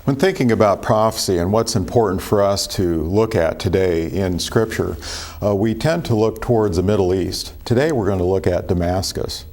When thinking about prophecy and what's important for us to look at today in Scripture, we tend to look towards the Middle East. Today we're going to look at Damascus.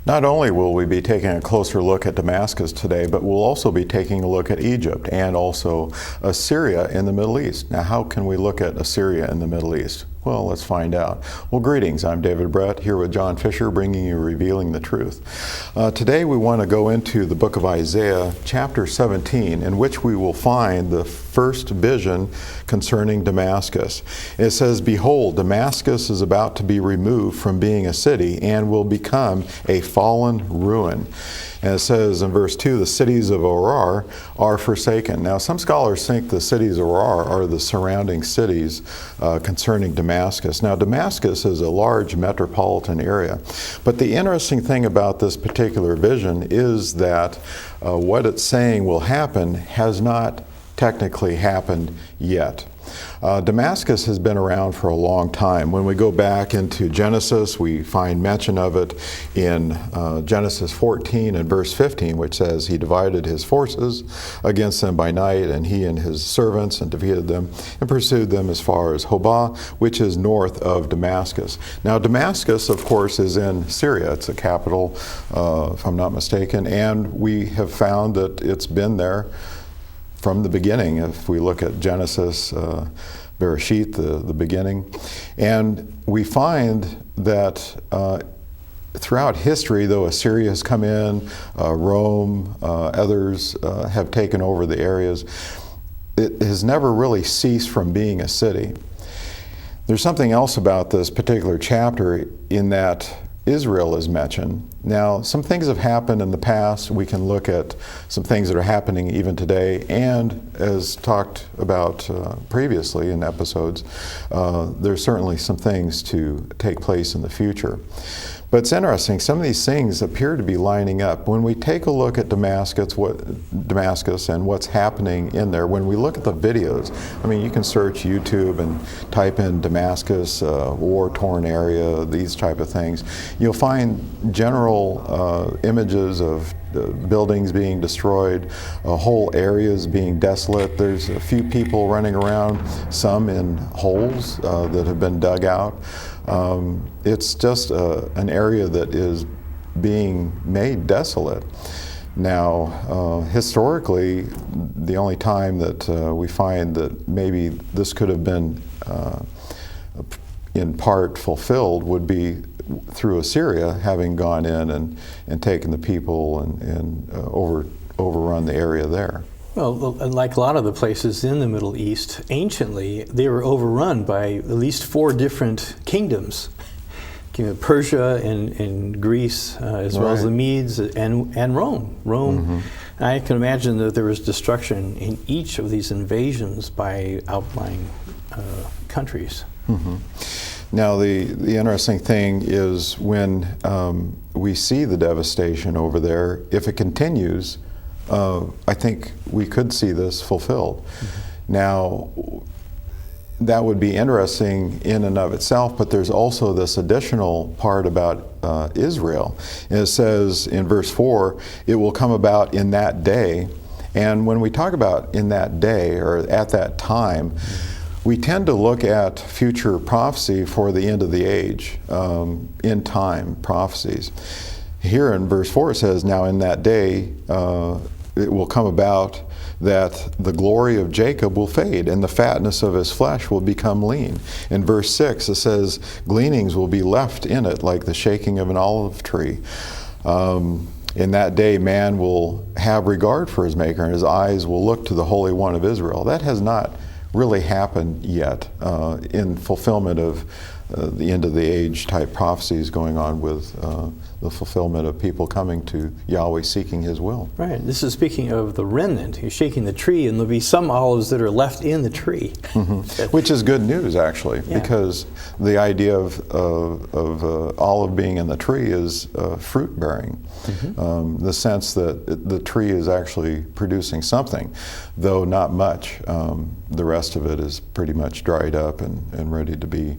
Not only will we be taking a closer look at Damascus today, but we'll also be taking a look at Egypt and also Assyria in the Middle East. Now, how can we look at Assyria in the Middle East? Well, let's find out. Well, greetings. I'm David Brett here with John Fisher, bringing you Revealing the Truth. Today we want to go into the book of Isaiah, chapter 17, in which we will find the first vision concerning Damascus. It says, "Behold, Damascus is about to be removed from being a city and will become a fallen ruin." And it says in verse 2, "The cities of Arar are forsaken." Now, some scholars think the cities of Arar are the surrounding cities concerning Damascus. Now, Damascus is a large metropolitan area. But the interesting thing about this particular vision is that what it's saying will happen has not technically happened yet. Damascus has been around for a long time. When we go back into Genesis, we find mention of it in Genesis 14 and verse 15, which says, "He divided his forces against them by night, and he and his servants, and defeated them, and pursued them as far as Hobah, which is north of Damascus." Now, Damascus, of course, is in Syria. It's the capital, if I'm not mistaken, and we have found that it's been there from the beginning. If we look at Genesis, Bereshit, the beginning, and we find that throughout history, though Assyria has come in, Rome, others have taken over the areas, it has never really ceased from being a city. There's something else about this particular chapter in that Israel is mentioned. Now, some things have happened in the past. We can look at some things that are happening even today, and as talked about previously in episodes, there's certainly some things to take place in the future. But it's interesting, some of these things appear to be lining up. When we take a look at Damascus and what's happening in there, when we look at the videos, I mean, you can search YouTube and type in Damascus, war-torn area, these type of things. You'll find general images of buildings being destroyed, whole areas being desolate. There's a few people running around, some in holes that have been dug out. It's just an area that is being made desolate. Now, historically, the only time that we find that maybe this could have been in part fulfilled would be through Assyria having gone in and taken the people and overrun the area there. Well, like a lot of the places in the Middle East, anciently, they were overrun by at least 4 different kingdoms. Persia and Greece, as well as the Medes and Rome. Mm-hmm. I can imagine that there was destruction in each of these invasions by outlying countries. Mm-hmm. Now, the interesting thing is when we see the devastation over there, if it continues, I think we could see this fulfilled. Mm-hmm. Now, that would be interesting in and of itself, but there's also this additional part about Israel. And it says in verse 4, "It will come about in that day." And when we talk about in that day or at that time, we tend to look at future prophecy for the end of the age, end time prophecies. Here in verse 4 it says, "Now in that day it will come about that the glory of Jacob will fade, and the fatness of his flesh will become lean." In verse 6 it says, "Gleanings will be left in it like the shaking of an olive tree." In that day man will have regard for his Maker, and his eyes will look to the Holy One of Israel. That has not really happened yet in fulfillment of the end of the age type prophecies going on with the fulfillment of people coming to Yahweh seeking His will. Right. This is speaking of the remnant. He's shaking the tree, and there'll be some olives that are left in the tree. Which is good news, actually, Yeah. because the idea of olive being in the tree is fruit bearing. The sense that the tree is actually producing something, though not much. The rest of it is pretty much dried up and ready to be,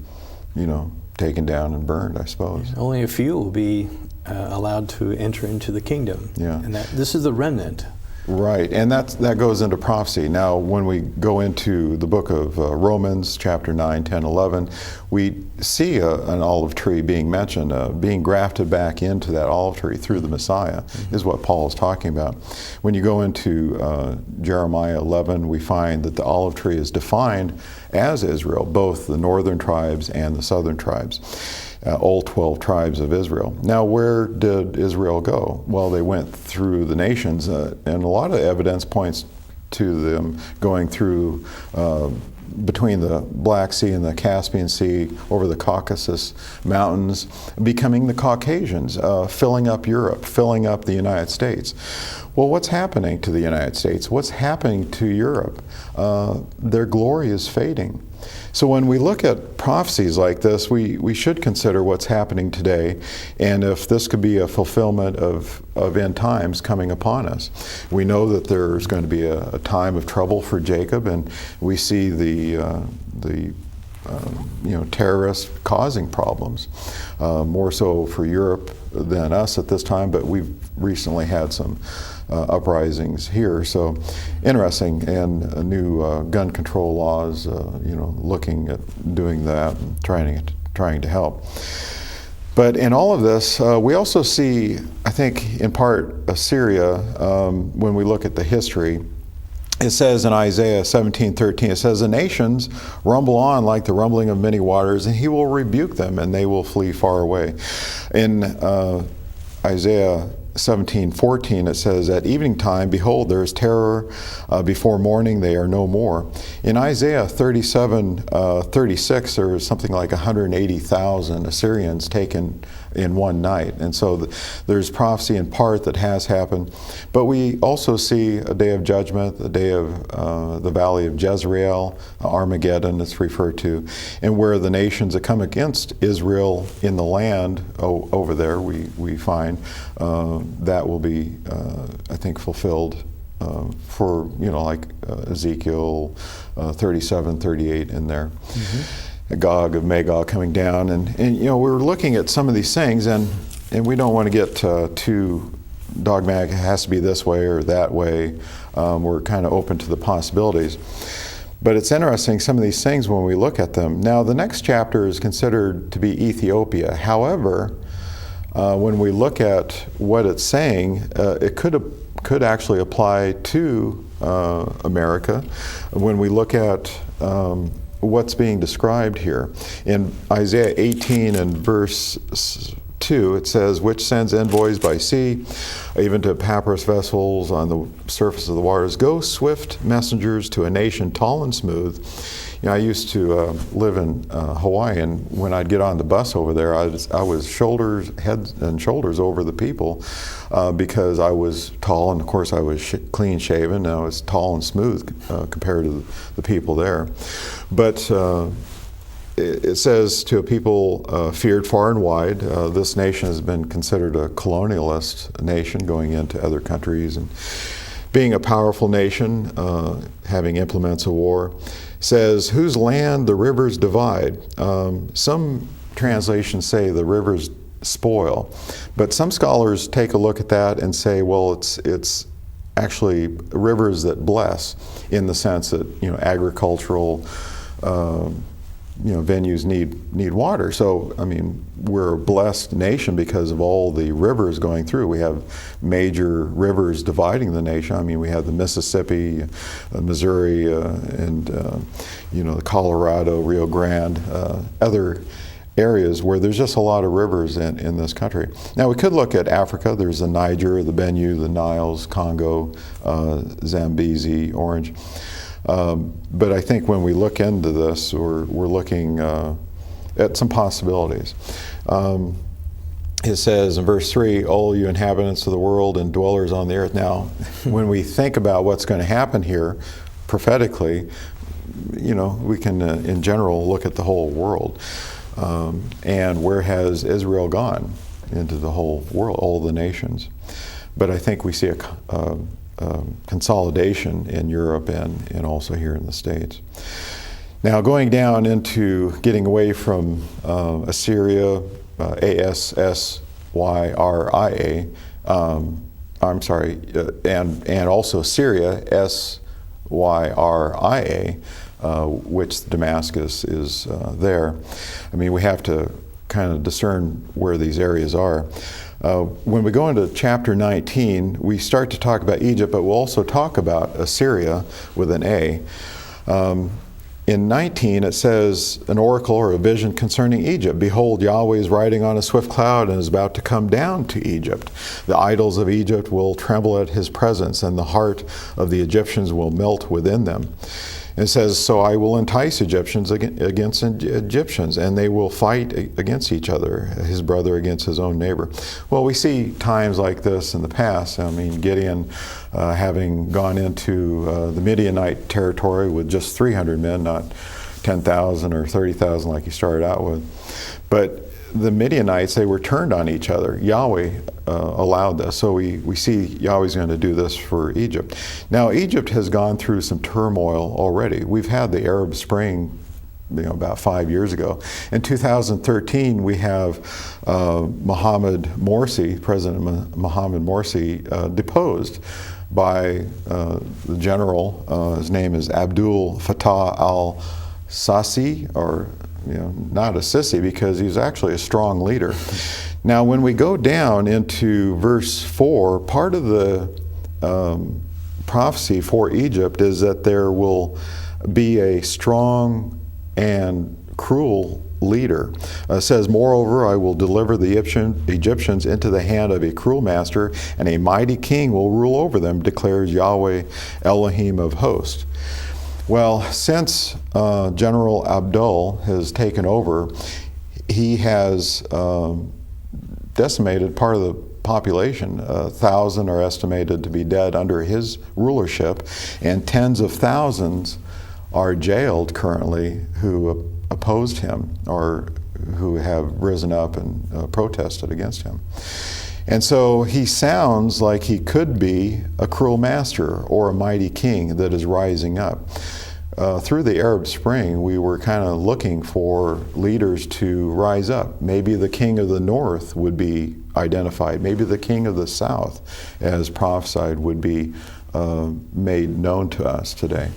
taken down and burned, I suppose. Only a few will be allowed to enter into the kingdom. Yeah. And this is the remnant. Right, and that goes into prophecy. Now, when we go into the book of Romans, chapter 9, 10, 11, we see an olive tree being mentioned, being grafted back into that olive tree through the Messiah, is what Paul is talking about. When you go into Jeremiah 11, we find that the olive tree is defined as Israel, both the northern tribes and the southern tribes. All 12 tribes of Israel. Now, where did Israel go? Well, they went through the nations, and a lot of evidence points to them going through between the Black Sea and the Caspian Sea, over the Caucasus Mountains, becoming the Caucasians, filling up Europe, filling up the United States. Well, what's happening to the United States? What's happening to Europe? Their glory is fading. So when we look at prophecies like this, we should consider what's happening today, and if this could be a fulfillment of end times coming upon us. We know that there's going to be a time of trouble for Jacob, and we see the terrorists causing problems, more so for Europe than us at this time, but we've recently had some uprisings here. So interesting, and new gun control laws, looking at doing that and trying to help. But in all of this, we also see, I think, in part, Assyria, when we look at the history. It says in Isaiah 17:13, it says, "The nations rumble on like the rumbling of many waters, and He will rebuke them, and they will flee far away." In Isaiah 17:14, it says, "At evening time, behold, there is terror. Before morning, they are no more." In Isaiah 37:36, there is something like 180,000 Assyrians taken in one night. And so there's prophecy in part that has happened. But we also see a day of judgment, the day of the valley of Jezreel, Armageddon it's referred to, and where the nations that come against Israel in the land over there, we find that will be, I think, fulfilled for, like Ezekiel 37, 38 in there. Gog of Magog coming down, and we're looking at some of these things, and we don't want to get too dogmatic. It has to be this way or that way. We're kind of open to the possibilities, but it's interesting, some of these things when we look at them. Now, the next chapter is considered to be Ethiopia. However, when we look at what it's saying, it could actually apply to America. When we look at what's being described here. In Isaiah 18 and verse 2, it says, "Which sends envoys by sea, even to papyrus vessels on the surface of the waters. Go swift messengers to a nation tall and smooth." I used to live in Hawaii, and when I'd get on the bus over there, I was head and shoulders over the people because I was tall, and of course I was clean shaven, and I was tall and smooth compared to the people there. But it says to a people feared far and wide. This nation has been considered a colonialist nation, going into other countries and being a powerful nation, having implements of war. Says, "Whose land the rivers divide." Some translations say the rivers spoil, but some scholars take a look at that and say, well, it's actually rivers that bless, in the sense that agricultural venues need water. So, I mean, we're a blessed nation because of all the rivers going through. We have major rivers dividing the nation. I mean, we have the Mississippi, Missouri, and the Colorado, Rio Grande, other areas where there's just a lot of rivers in this country. Now, we could look at Africa. There's the Niger, the Benue, the Niles, Congo, Zambezi, Orange. But I think when we look into this, we're looking at some possibilities. It says in verse 3, "All you inhabitants of the world and dwellers on the earth." Now, when we think about what's going to happen here prophetically, we can, in general, look at the whole world. And where has Israel gone? Into the whole world, all the nations. But I think we see a consolidation in Europe and also here in the States. Now, going down into getting away from Assyria, Assyria, and also Syria, Syria, which Damascus is there. I mean, we have to kind of discern where these areas are. When we go into chapter 19, we start to talk about Egypt, but we'll also talk about Assyria with an A. In 19, it says, "An oracle or a vision concerning Egypt. Behold, Yahweh is riding on a swift cloud and is about to come down to Egypt. The idols of Egypt will tremble at his presence, and the heart of the Egyptians will melt within them." It says, "So I will entice Egyptians against Egyptians, and they will fight against each other, his brother against his own neighbor." Well, we see times like this in the past. I mean, Gideon having gone into the Midianite territory with just 300 men, not 10,000 or 30,000 like he started out with. But the Midianites, they were turned on each other. Yahweh allowed this. So we see Yahweh's going to do this for Egypt. Now, Egypt has gone through some turmoil already. We've had the Arab Spring, about 5 years ago. In 2013, we have President Mohammed Morsi, deposed by the general. His name is Abdul Fattah al-Sisi, or not a sissy, because he's actually a strong leader. Now, when we go down into verse 4, part of the prophecy for Egypt is that there will be a strong and cruel leader. It says, "Moreover, I will deliver the Egyptians into the hand of a cruel master, and a mighty king will rule over them, declares Yahweh Elohim of hosts." Well, since General Abdul has taken over, he has decimated part of the population. 1,000 are estimated to be dead under his rulership, and tens of thousands are jailed currently who opposed him or who have risen up and protested against him. And so he sounds like he could be a cruel master or a mighty king that is rising up. Through the Arab Spring, we were kind of looking for leaders to rise up. Maybe the king of the north would be identified. Maybe the king of the south, as prophesied, would be made known to us today.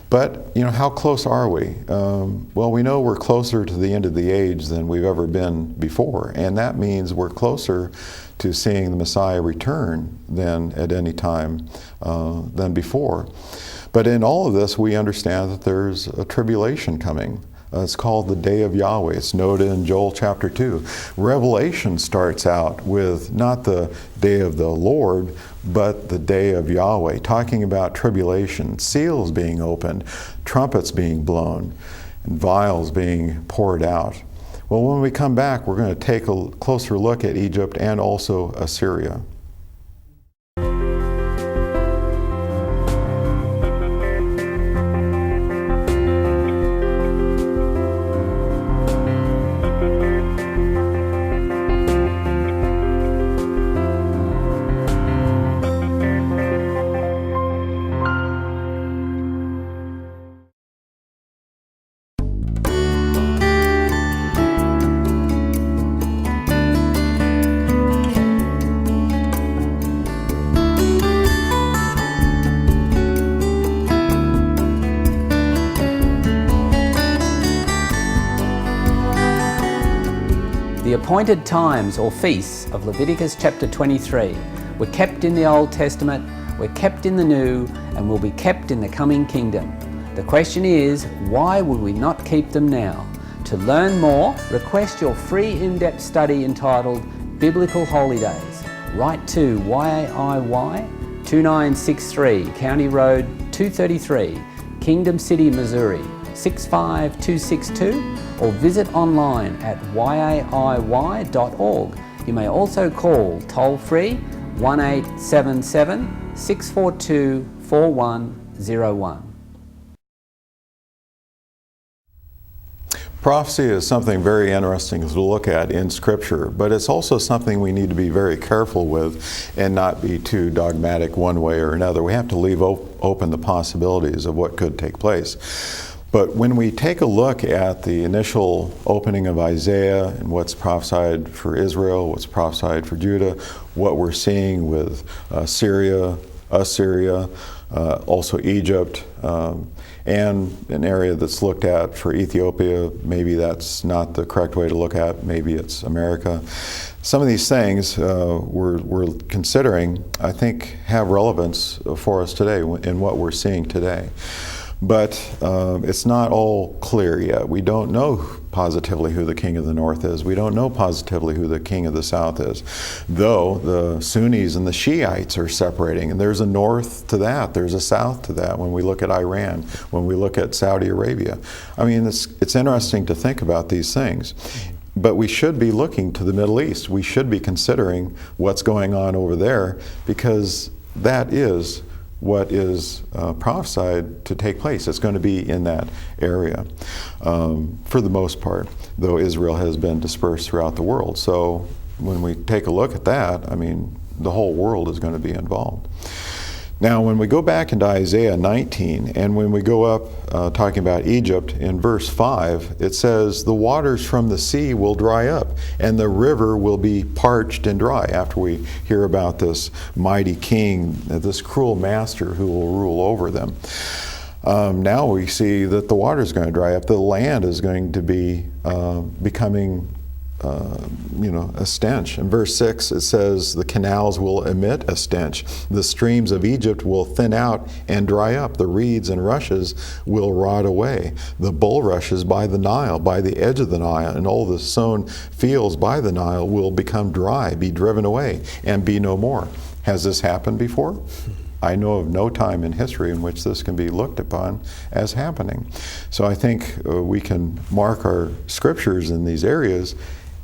But, how close are we? Well, we know we're closer to the end of the age than we've ever been before, and that means we're closer to seeing the Messiah return than at any time than before. But in all of this, we understand that there's a tribulation coming. It's called the Day of Yahweh. It's noted in Joel chapter 2. Revelation starts out with not the Day of the Lord, but the Day of Yahweh, talking about tribulation, seals being opened, trumpets being blown, and vials being poured out. Well, when we come back, we're going to take a closer look at Egypt and also Assyria. The appointed times or feasts of Leviticus chapter 23 were kept in the Old Testament, were kept in the New, and will be kept in the coming kingdom. The question is, why would we not keep them now? To learn more, request your free in-depth study entitled Biblical Holy Days. Write to YAIY 2963 County Road 233, Kingdom City, Missouri 65262 or visit online at yaiy.org. You may also call toll-free 1877 642 4101. Prophecy is something very interesting to look at in Scripture, but it's also something we need to be very careful with and not be too dogmatic one way or another. We have to leave open the possibilities of what could take place. But when we take a look at the initial opening of Isaiah and what's prophesied for Israel, what's prophesied for Judah, what we're seeing with Syria, Assyria, also Egypt, and an area that's looked at for Ethiopia, maybe that's not the correct way to look at, maybe it's America. Some of these things we're considering, I think, have relevance for us today in what we're seeing today. But it's not all clear yet. We don't know positively who the king of the north is. We don't know positively who the king of the south is. Though the Sunnis and the Shiites are separating, and there's a north to that, there's a south to that when we look at Iran, when we look at Saudi Arabia. I mean, it's interesting to think about these things. But we should be looking to the Middle East. We should be considering what's going on over there, because that is what is prophesied to take place. It's going to be in that area for the most part, though Israel has been dispersed throughout the world. So when we take a look at that, I mean, the whole world is going to be involved. Now, when we go back into Isaiah 19, and when we go up talking about Egypt, in verse 5, it says, "The waters from the sea will dry up, and the river will be parched and dry," after we hear about this mighty king, this cruel master who will rule over them. Now we see that the water is going to dry up. The land is going to be becoming a stench. In verse 6 it says, "The canals will emit a stench. The streams of Egypt will thin out and dry up. The reeds and rushes will rot away. The bulrushes by the Nile, by the edge of the Nile, and all the sown fields by the Nile will become dry, be driven away, and be no more." Has this happened before? I know of no time in history in which this can be looked upon as happening. So I think we can mark our scriptures in these areas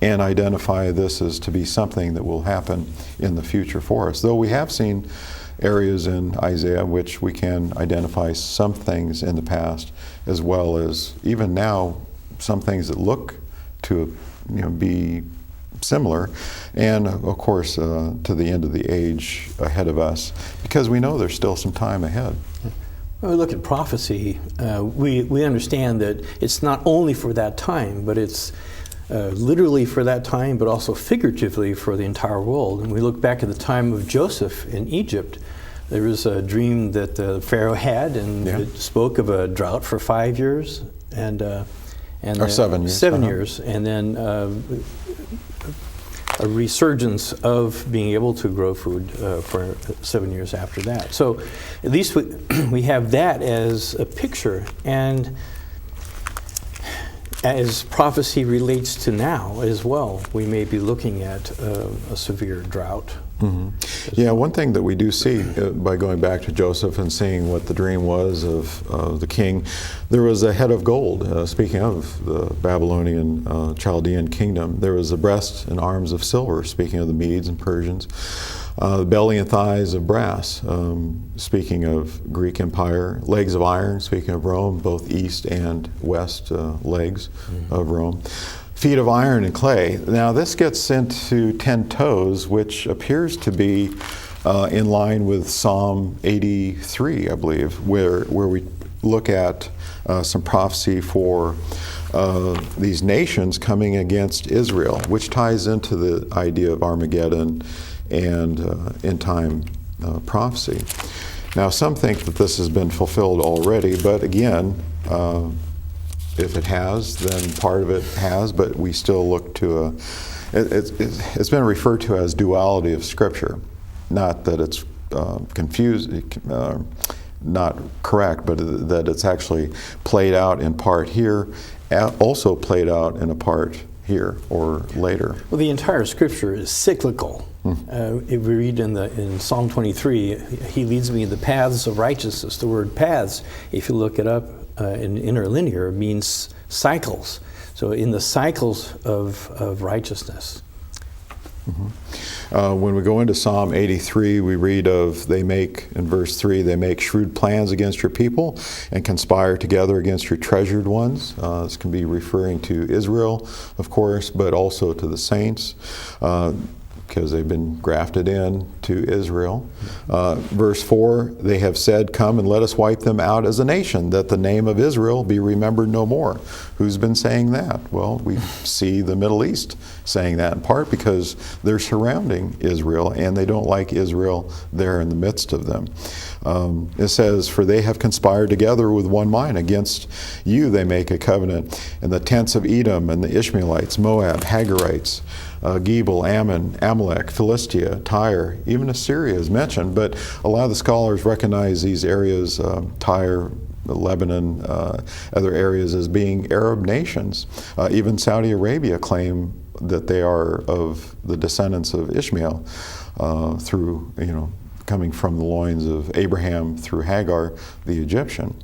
and identify this as to be something that will happen in the future for us. Though we have seen areas in Isaiah which we can identify some things in the past, as well as even now some things that look to be similar, and of course to the end of the age ahead of us, because we know there's still some time ahead. When we look at prophecy, we understand that it's not only for that time, but it's literally for that time, but also figuratively for the entire world. And we look back at the time of Joseph in Egypt. There was a dream that the Pharaoh had, and it spoke of a drought for 5 years, or 7 years. 7 years, and then a resurgence of being able to grow food for 7 years after that. So at least we have that as a picture. And as prophecy relates to now as well, we may be looking at a severe drought. Mm-hmm. Yeah, one thing that we do see by going back to Joseph and seeing what the dream was of the king, there was a head of gold. Speaking of the Babylonian Chaldean kingdom, there was a breast and arms of silver, speaking of the Medes and Persians. Belly and thighs of brass, speaking of Greek Empire. Legs of iron, speaking of Rome, both east and west legs of Rome. Feet of iron and clay. Now this gets into 10 toes, which appears to be in line with Psalm 83, I believe, where we look at some prophecy for these nations coming against Israel, which ties into the idea of Armageddon and end-time prophecy. Now, some think that this has been fulfilled already, but again, if it has, then part of it has, but we still look to it's been referred to as duality of Scripture. Not that it's not correct, but that it's actually played out in part here, also played out in a part here or later. Well, the entire Scripture is cyclical. If we read in Psalm 23, He leads me in the paths of righteousness. The word paths, if you look it up, in interlinear means cycles. So in the cycles of righteousness. When we go into Psalm 83, we read of, in verse 3, they make shrewd plans against your people and conspire together against your treasured ones. This can be referring to Israel, of course, but also to the saints, because they've been grafted in to Israel. Verse 4, they have said, come and let us wipe them out as a nation, that the name of Israel be remembered no more. Who's been saying that? Well, we see the Middle East saying that in part because they're surrounding Israel and they don't like Israel there in the midst of them. It says, for they have conspired together with one mind. Against you they make a covenant. And the tents of Edom and the Ishmaelites, Moab, Hagarites, Gebal, Ammon, Amalek, Philistia, Tyre, even Assyria is mentioned, but a lot of the scholars recognize these areas, Tyre, Lebanon, other areas, as being Arab nations. Even Saudi Arabia claim that they are of the descendants of Ishmael through, coming from the loins of Abraham through Hagar, the Egyptian.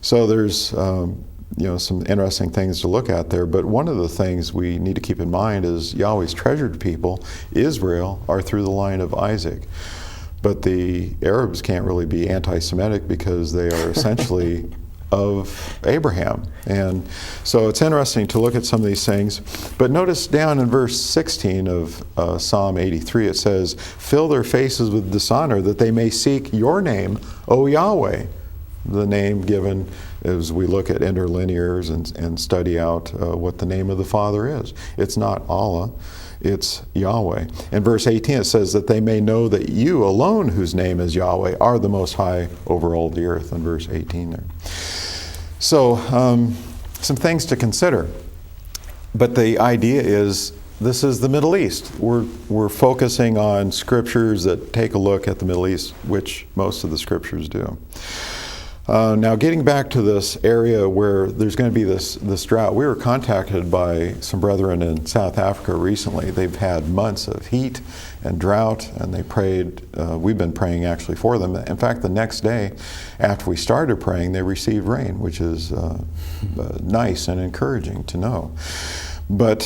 So there's some interesting things to look at there, but one of the things we need to keep in mind is Yahweh's treasured people, Israel, are through the line of Isaac. But the Arabs can't really be anti-Semitic because they are essentially of Abraham. And so it's interesting to look at some of these things. But notice down in verse 16 of Psalm 83, it says, fill their faces with dishonor that they may seek your name, O Yahweh. The name given as we look at interlinears and study out what the name of the Father is. It's not Allah, it's Yahweh. In verse 18 it says that they may know that you alone, whose name is Yahweh, are the Most High over all the earth, in verse 18 there. So some things to consider. But the idea is, this is the Middle East. We're focusing on scriptures that take a look at the Middle East, which most of the scriptures do. Now, getting back to this area where there's going to be this drought, we were contacted by some brethren in South Africa recently. They've had months of heat and drought, and they prayed. We've been praying actually for them. In fact, the next day after we started praying, they received rain, which is nice and encouraging to know. But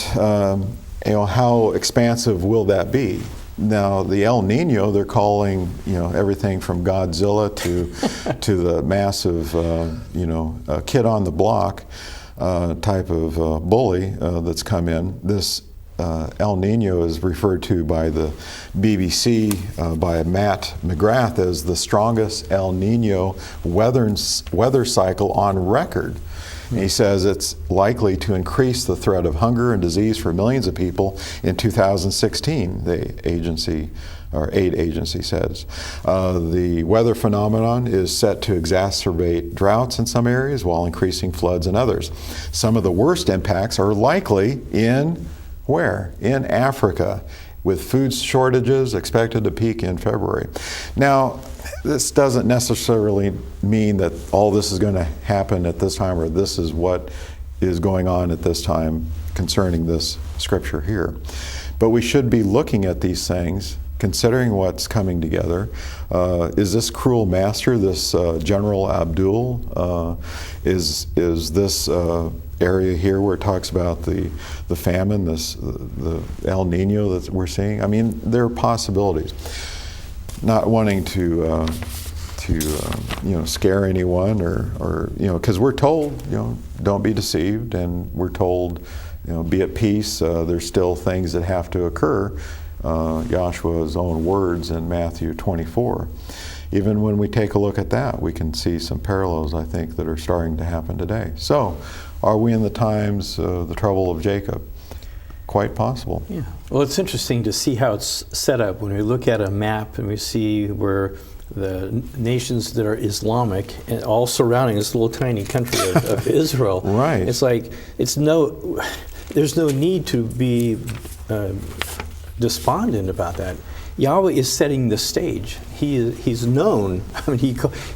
how expansive will that be? Now, the El Nino, they're calling, everything from Godzilla to the massive, kid on the block type of bully that's come in. This El Nino is referred to by the BBC, by Matt McGrath, as the strongest El Nino weather cycle on record. And he says it's likely to increase the threat of hunger and disease for millions of people in 2016, the aid agency says. The weather phenomenon is set to exacerbate droughts in some areas while increasing floods in others. Some of the worst impacts are likely in where? In Africa, with food shortages expected to peak in February. Now, this doesn't necessarily mean that all this is going to happen at this time, or this is what is going on at this time concerning this scripture here. But we should be looking at these things, considering what's coming together. Is this cruel master, this General Abdul, is this area here where it talks about the famine, the El Nino that we're seeing? I mean, there are possibilities. Not wanting to scare anyone, or because we're told, don't be deceived, and we're told, be at peace. There's still things that have to occur. Yahshua's own words in Matthew 24. Even when we take a look at that, we can see some parallels, I think, that are starting to happen today. So, are we in the times of the trouble of Jacob? Quite possible. Yeah. Well, it's interesting to see how it's set up when we look at a map and we see where the nations that are Islamic and all surrounding this little tiny country of Israel. Right. It's like there's no need to be despondent about that. Yahweh is setting the stage. He's known. I mean,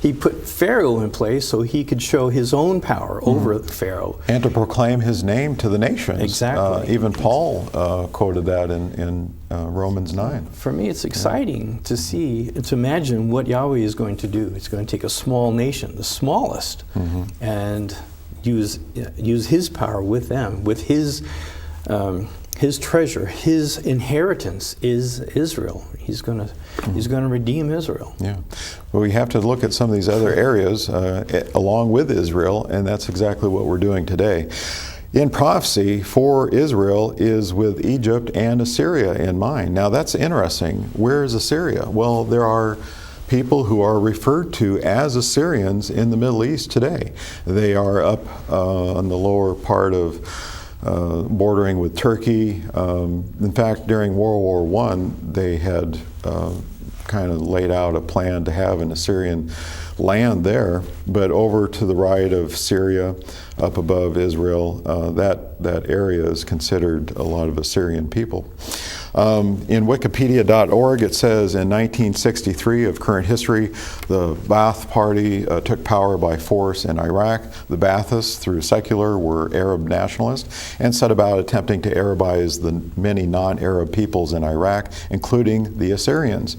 he put Pharaoh in place so he could show his own power over Pharaoh. And to proclaim his name to the nations. Exactly. Even Paul quoted that in Romans 9. For me, it's exciting to see, to imagine what Yahweh is going to do. It's going to take a small nation, the smallest, and use his power with them, with his treasure, his inheritance is Israel. He's going to redeem Israel. Yeah. Well, we have to look at some of these other areas along with Israel, and that's exactly what we're doing today. In prophecy, for Israel is with Egypt and Assyria in mind. Now that's interesting. Where is Assyria? Well, there are people who are referred to as Assyrians in the Middle East today. They are up on the lower part of bordering with Turkey. In fact, during World War I, they had kind of laid out a plan to have an Assyrian land there, but over to the right of Syria, up above Israel, that area is considered a lot of Assyrian people. In Wikipedia.org, it says in 1963 of current history, the Ba'ath Party took power by force in Iraq. The Ba'athists, through secular, were Arab nationalists and set about attempting to Arabize the many non-Arab peoples in Iraq, including the Assyrians.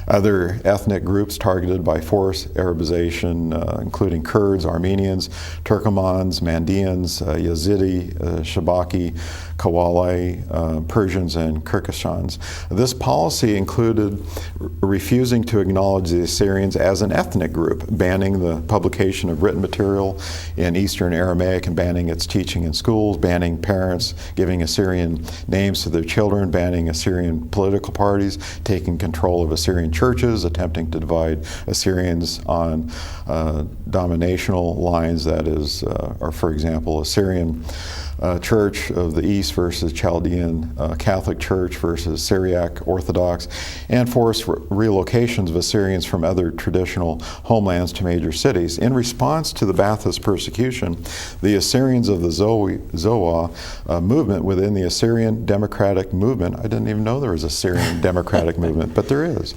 Other ethnic groups targeted by force Arabization, including Kurds, Armenians, Turkomans, Mandeans, Yazidi, Shabaki, Kawalai, Persians, and Kyrgyzstans. This policy included refusing to acknowledge the Assyrians as an ethnic group, banning the publication of written material in Eastern Aramaic and banning its teaching in schools, banning parents giving Assyrian names to their children, banning Assyrian political parties, taking control of Assyrian churches, attempting to divide Assyrians on dominational lines, that is, or for example, Assyrian Church of the East versus Chaldean Catholic Church versus Syriac Orthodox, and forced relocations of Assyrians from other traditional homelands to major cities. In response to the Ba'athist persecution, the Assyrians of the Zoa movement within the Assyrian Democratic Movement, I didn't even know there was a Syrian Democratic Movement, but there is,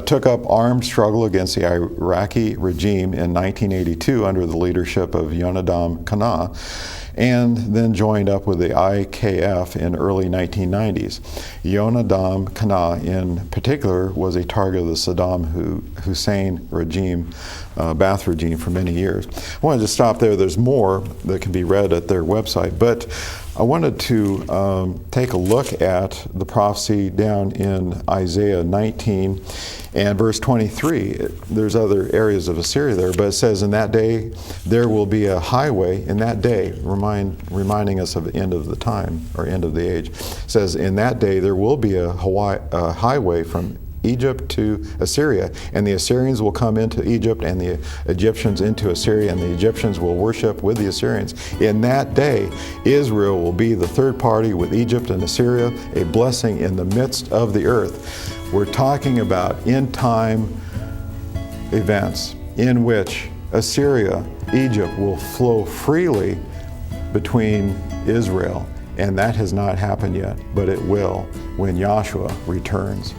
took up armed struggle against the Iraqi regime in 1982 under the leadership of Yonadam Kana, and then joined up with the IKF in early 1990s. Yonadam Kana in particular was a target of the Saddam Hussein regime, Ba'ath regime, for many years. I wanted to stop there. There's more that can be read at their website, but I wanted to take a look at the prophecy down in Isaiah 19 and verse 23. There's other areas of Assyria there, but it says, in that day there will be a highway, in that day, reminding us of the end of the time, or end of the age. It says, in that day there will be a highway from Egypt to Assyria, and the Assyrians will come into Egypt and the Egyptians into Assyria, and the Egyptians will worship with the Assyrians. In that day, Israel will be the third party with Egypt and Assyria, a blessing in the midst of the earth. We're talking about end-time events in which Assyria, Egypt will flow freely between Israel, and that has not happened yet, but it will when Yahshua returns.